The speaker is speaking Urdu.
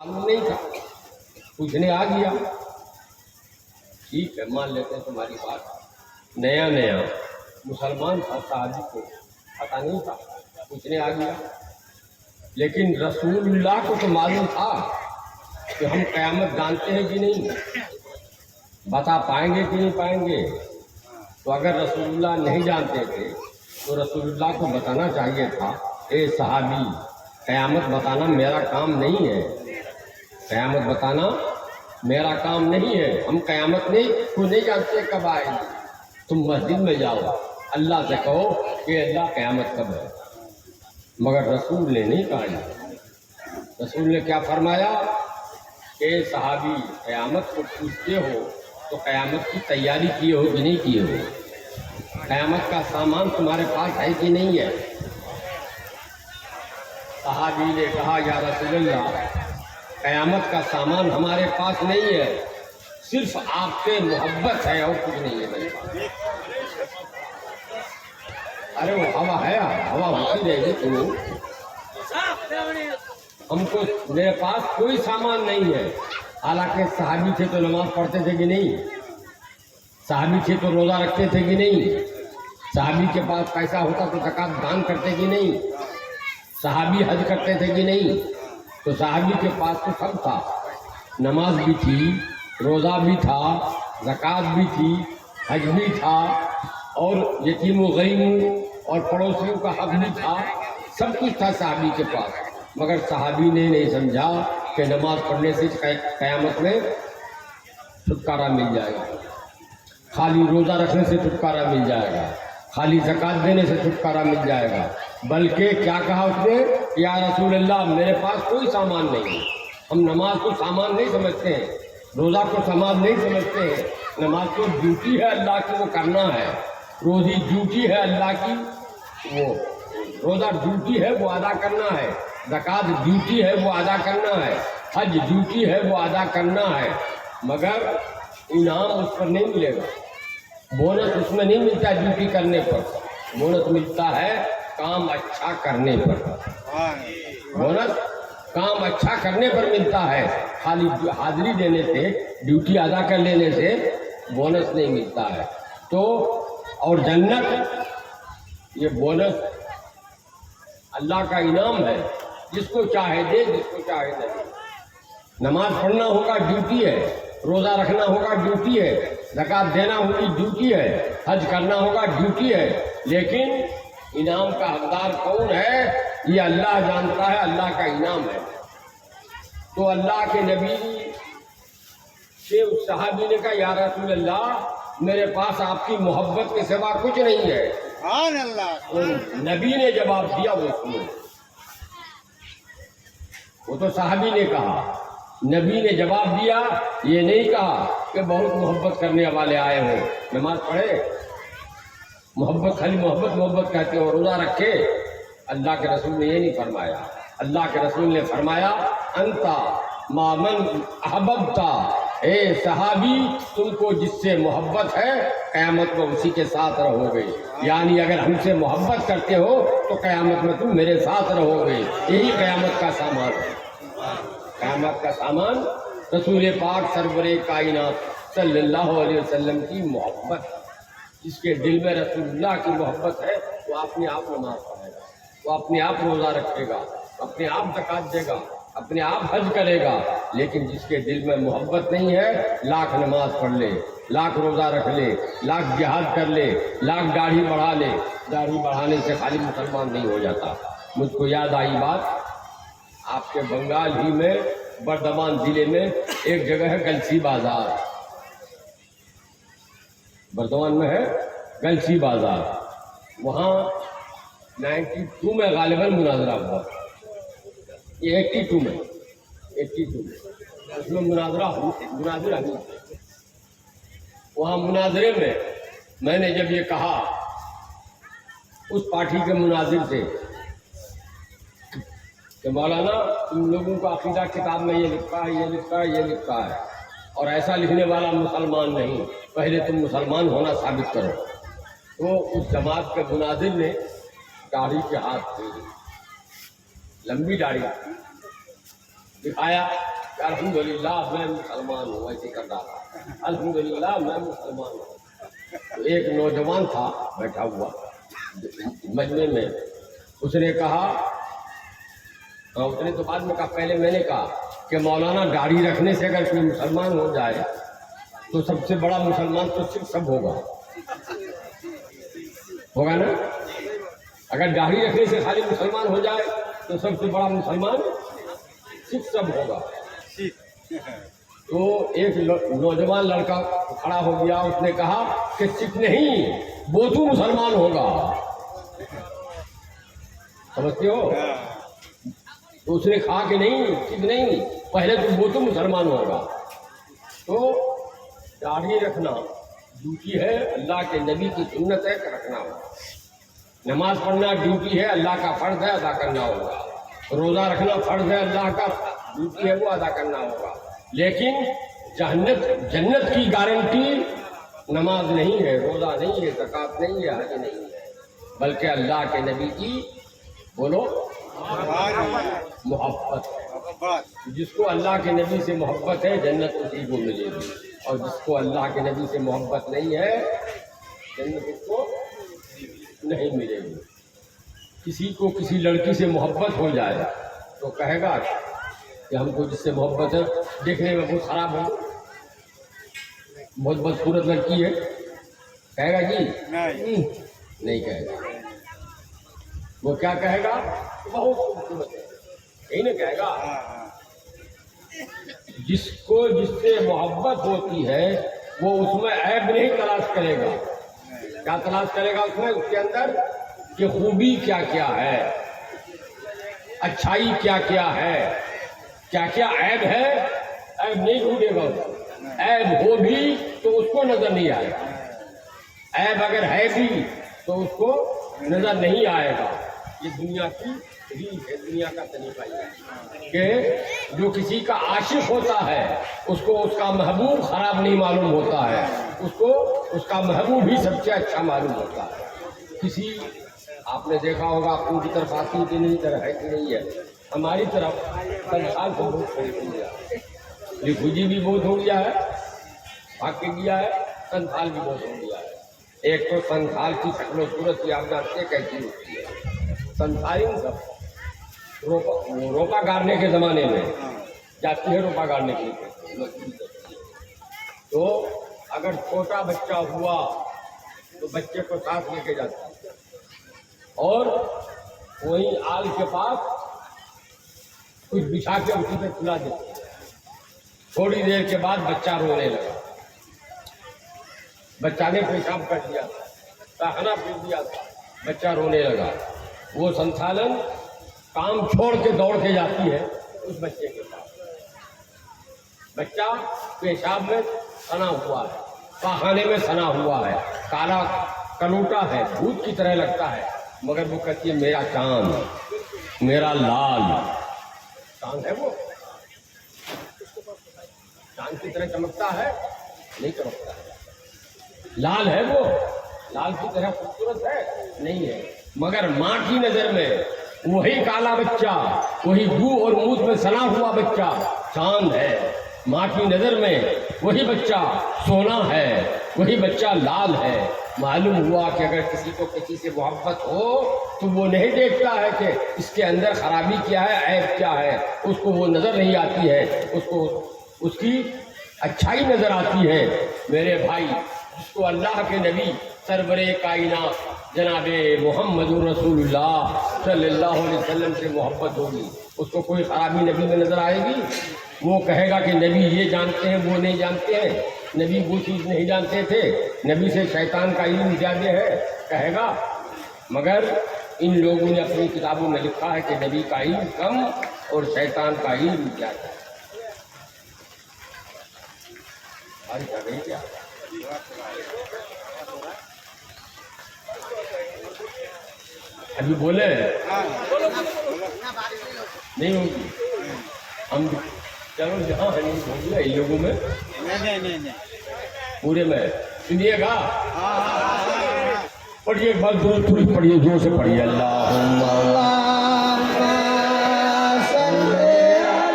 معلوم نہیں تھا، پوچھنے آ گیا، ٹھیک ہے مان لیتے ہیں تمہاری بات، نیا نیا مسلمان تھا، صحابی کو پتہ نہیں تھا، پوچھنے آ گیا، لیکن رسول اللہ کو تو معلوم تھا کہ ہم قیامت جانتے ہیں کہ نہیں، بتا پائیں گے کہ نہیں پائیں گے. تو اگر رسول اللہ نہیں جانتے تھے تو رسول اللہ کو بتانا چاہیے تھا، اے صحابی قیامت بتانا میرا کام نہیں ہے، قیامت بتانا میرا کام نہیں ہے، ہم قیامت کو نہیں جانتے کب آئے گی. تم مسجد میں جاؤ اللہ سے کہو کہ اللہ قیامت کب ہے. مگر رسول نے نہیں کہا. رسول نے کیا فرمایا کہ صحابی قیامت کو پوچھتے ہو تو قیامت کی تیاری کیے ہو کہ نہیں کیے ہو، قیامت کا سامان تمہارے پاس ہے کہ نہیں ہے. صحابی نے کہا یا رسول اللہ قیامت کا سامان ہمارے پاس نہیں ہے، صرف آپ سے محبت ہے اور کچھ نہیں ہے میرے پاس. ارے وہ ہوا ہے، ہوا ہوتی رہے گی تم، ہم کو میرے پاس کوئی سامان نہیں ہے. حالانکہ صحابی تھے تو نماز پڑھتے تھے کہ نہیں، صحابی تھے تو روزہ رکھتے تھے کہ نہیں، صحابی کے پاس پیسہ ہوتا تو زکوٰۃ دان کرتے کہ نہیں، صحابی حج کرتے تھے کہ نہیں. تو صحابی کے پاس تو سب تھا، نماز بھی تھی، روزہ بھی تھا، زکوٰۃ بھی تھی، حج بھی تھا، اور یتیم و غریب اور پڑوسیوں کا حق بھی تھا، سب کچھ تھا صحابی کے پاس. مگر صحابی نے نہیں سمجھا کہ نماز پڑھنے سے قیامت میں چھٹکارا مل جائے گا، خالی روزہ رکھنے سے چھٹکارا مل جائے گا، خالی زکوٰۃ دینے سے چھٹکارا مل جائے گا. بلکہ کیا کہا اس نے، یا رسول اللہ میرے پاس کوئی سامان نہیں ہے. ہم نماز کو سامان نہیں سمجھتے ہیں، روزہ کو سامان نہیں سمجھتے ہیں. نماز تو ڈیوٹی ہے اللہ کی، وہ کرنا ہے. روزی ڈیوٹی ہے اللہ کی، وہ روزہ ڈیوٹی ہے وہ ادا کرنا ہے. زکوٰۃ ڈیوٹی ہے وہ ادا کرنا ہے. حج ڈیوٹی ہے وہ ادا کرنا ہے. مگر انعام اس پر نہیں ملے گا، بونس اس میں نہیں ملتا ڈیوٹی کرنے پر، بونس ملتا ہے کام اچھا کرنے پر. بونس کام اچھا کرنے پر ملتا ہے، خالی حاضری دینے سے، ڈیوٹی ادا کر لینے سے بونس نہیں ملتا ہے. تو اور جنت یہ بونس اللہ کا انعام ہے، جس کو چاہے دے، جس کو چاہے نہ دے. نماز پڑھنا ہوگا ڈیوٹی ہے، روزہ رکھنا ہوگا ڈیوٹی ہے، زکوٰۃ دینا ہوگی ڈیوٹی ہے، حج کرنا ہوگا ڈیوٹی ہے. لیکن انعام کا حقدار کون ہے یہ اللہ جانتا ہے، اللہ کا انعام ہے. تو اللہ کے نبی سے اس صحابی نے کہا یا رسول اللہ میرے پاس آپ کی محبت کے سوا کچھ نہیں ہے. سبحان اللہ. نبی نے جواب دیا، وہ سنو، وہ تو صحابی نے کہا، نبی نے جواب دیا. یہ نہیں کہا کہ بہت محبت کرنے والے آئے ہوں نماز پڑھے، محبت خالی محبت کہتے ہو، روزہ رکھے. اللہ کے رسول نے یہ نہیں فرمایا. اللہ کے رسول نے فرمایا انتا ما من احببتا، اے صحابی تم کو جس سے محبت ہے قیامت میں اسی کے ساتھ رہو گے. یعنی اگر ہم سے محبت کرتے ہو تو قیامت میں تم میرے ساتھ رہو گے. یہی قیامت کا سامان ہے. قیامت کا سامان رسول پاک سرور کائنات صلی اللہ علیہ وسلم کی محبت. جس کے دل میں رسول اللہ کی محبت ہے وہ اپنے آپ نماز پڑھے گا، وہ اپنے آپ روزہ رکھے گا، اپنے آپ زکوٰۃ دے گا، اپنے آپ حج کرے گا. لیکن جس کے دل میں محبت نہیں ہے، لاکھ نماز پڑھ لے، لاکھ روزہ رکھ لے، لاکھ جہاد کر لے، لاکھ داڑھی بڑھا لے، داڑھی بڑھانے سے خالی مسلمان نہیں ہو جاتا. مجھ کو یاد آئی بات، آپ کے بنگال ہی میں بردمان ضلع میں ایک جگہ ہے گلسی بازار، بردمان میں ہے گلسی بازار. وہاں 92 میں غالباً مناظرہ ہوا، یہ 82 میں اس میں مناظرہ ہوئی. وہاں مناظرے میں میں نے جب یہ کہا اس پارٹی کے مناظر سے کہ مولانا تم لوگوں کو عقیدہ کتاب میں یہ لکھا ہے، یہ لکھا ہے، یہ لکھا ہے، اور ایسا لکھنے والا مسلمان نہیں، پہلے تم مسلمان ہونا ثابت کرو. تو اس جماعت کے مناظر نے داڑھی کے ہاتھ سے، لمبی داڑھی دکھایا الحمدللہ میں مسلمان ہوں، ایسے کر رہا تھا، الحمدللہ میں مسلمان ہوں۔ تو ایک نوجوان تھا بیٹھا ہوا مجمع میں، اس نے کہا، اس نے تو بعد میں کہا، پہلے میں نے کہا کہ مولانا داڑھی رکھنے سے اگر کوئی مسلمان ہو جائے تو سب سے بڑا مسلمان تو صرف سب ہوگا نا؟ اگر داڑھی رکھنے سے خالی مسلمان ہو جائے تو سب سے بڑا مسلمان صرف سب ہوگا۔ تو ایک نوجوان لڑکا کھڑا ہو گیا، اس نے کہا کہ صرف نہیں، وہ تو مسلمان ہوگا، سمجھتے ہو؟ تو اس نے کہا کہ نہیں، صرف نہیں، پہلے تو وہ تو مسلمان ہوگا۔ تو داڑھی رکھنا ڈیوٹی ہے، اللہ کے نبی کی سنت ہے کہ رکھنا ہوگا۔ نماز پڑھنا ڈیوٹی ہے، اللہ کا فرض ہے، ادا کرنا ہوگا۔ روزہ رکھنا فرض ہے، اللہ کا ڈیوٹی ہے، وہ ادا کرنا ہوگا۔ لیکن جنت کی گارنٹی نماز نہیں ہے، روزہ نہیں ہے، زکوٰۃ نہیں ہے، حج نہیں ہے، بلکہ اللہ کے نبی کی بولو محبت ہے۔ جس کو اللہ کے نبی سے محبت ہے جنت اسی کو ملے گی، اور جس کو اللہ کے نبی سے محبت نہیں ہے جنت اس کو نہیں ملے گی۔ کسی کو کسی لڑکی سے محبت ہو جائے تو کہے گا کہ ہم کو جس سے محبت ہے، دیکھنے میں بہت خراب ہو، بہت بدصورت لڑکی ہے، کہے گا جی نہیں کہے گا۔ وہ کیا کہے گا؟ بہت خوبصورت ہے، یہی نہیں کہے گا۔ جس سے محبت ہوتی ہے وہ اس میں عیب نہیں تلاش کرے گا۔ کیا تلاش کرے گا اس میں؟ اس کے اندر کہ خوبی کیا کیا ہے، اچھائی کیا کیا ہے، کیا کیا عیب ہے، عیب نہیں ڈھونڈے گا۔ عیب ہو بھی تو اس کو نظر نہیں آئے گا، عیب اگر ہے بھی تو اس کو نظر نہیں آئے گا۔ یہ دنیا کی ریت ہے، دنیا کا طریقہ یہ ہے کہ جو کسی کا عاشق ہوتا ہے اس کو اس کا محبوب خراب نہیں معلوم ہوتا ہے، اس کو اس کا محبوب ہی سب سے اچھا معلوم ہوتا ہے۔ کسی آپ نے دیکھا ہوگا اپنی کی طرف آتی کہ نہیں طرح ہے کہ نہیں ہے، ہماری طرف سنتھال کو بہت چھوڑ دیا ہے، لکھو جی بھی بہت ہو گیا ہے، بھاگ کے گیا ہے، سنتھال بھی بہت ہو گیا ہے۔ ایک تو سنتھال کی شکل و صورت کی آپ جانتے ہیں کیسی ہوتی ہے، سنتھالی سب روپا گاڑنے کے زمانے میں جاتی ہے، روپا گاڑنے کے لیے، تو اگر چھوٹا بچہ ہوا تو بچے کو ساتھ لے کے جاتی ہے، اور وہیں آل کے پاس کچھ بچھا کے اسی پہ کھلا دیتے ہیں۔ تھوڑی دیر کے بعد بچہ رونے لگا، بچہ نے پیشاب کر دیا، تہنا پھر دیا تھا، بچہ رونے لگا۔ وہ سنتھالن کام چھوڑ کے دوڑ کے جاتی ہے اس بچے کے پاس، بچہ پیشاب میں سنا ہوا ہے، پاخانے میں سنا ہوا ہے، کالا کلوٹا ہے، بھوت کی طرح لگتا ہے، مگر وہ کہتی ہے میرا چاند، میرا لال۔ چاند ہے وہ، چاند کی طرح چمکتا ہے نہیں چمکتا ہے، لال ہے وہ، لال کی طرح خوبصورت ہے نہیں ہے، مگر ماں کی نظر میں وہی کالا بچہ، وہی بو اور موت میں سنا ہوا بچہ چاند ہے۔ ماں کی نظر میں وہی بچہ سونا ہے، وہی بچہ لال ہے۔ معلوم ہوا کہ اگر کسی کو کسی سے محبت ہو تو وہ نہیں دیکھتا ہے کہ اس کے اندر خرابی کیا ہے، عیب کیا ہے، اس کو وہ نظر نہیں آتی ہے، اس کو اس کی اچھائی نظر آتی ہے۔ میرے بھائی، جس کو اللہ کے نبی سرور کائنات جناب محمد رسول اللہ صلی اللہ علیہ وسلم سے محبت ہوگی، اس کو کوئی خرابی نبی میں نظر آئے گی؟ وہ کہے گا کہ نبی یہ جانتے ہیں وہ نہیں جانتے ہیں، نبی وہ چیز نہیں جانتے تھے، نبی سے شیطان کا علم زیادہ ہے، کہے گا۔ مگر ان لوگوں نے اپنی کتابوں میں لکھا ہے کہ نبی کا علم کم اور شیطان کا علم زیادہ ہے۔ کیا ابھی بولے نہیں ہوگی، ہم چلو جہاں ہے نہیں ہوگی ان لوگوں میں پورے میں سنیے گا، پڑھیے ایک بار زور تھوڑی پڑھیے، زور سے پڑھیے۔ اللہ